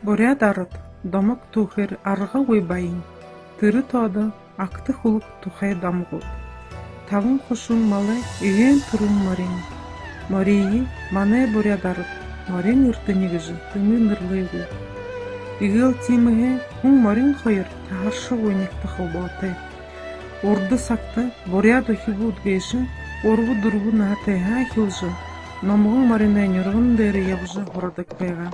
Бурят арыт, домык тухер арғы ойбайын. Тыры тоды, акты хулук тухай дамғуд. Тағын құшың малы, үйен тұрын морин. Морейі, мане бурят арыт, морин үртінегіжі, тыңы нұрлығы. Игіл тиміге, хүн морин қойыр, тағыршы ойнекті қылбаты. Орды сақты, бурят ухи будгейші, орғы дұрғы нәтеға хилжы. Намғын маринайын үргін дәрі ябжы ғырадық байға.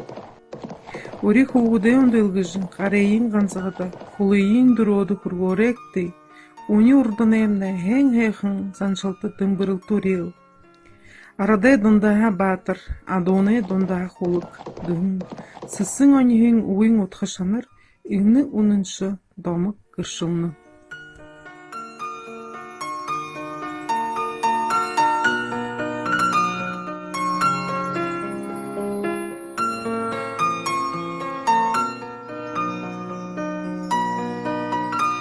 Ори хугуде ондылгыжын, қарайын ғанзығыда, хулыйын дұроды күргоректі, уни урдын әмді хэң-хэхын саншылты тымбырыл турил. Арадай дондаға батыр, адоны дондаға хулық, дұғын. Сысын онихын уын отқышаныр, үңні уныншы домық кыршылны.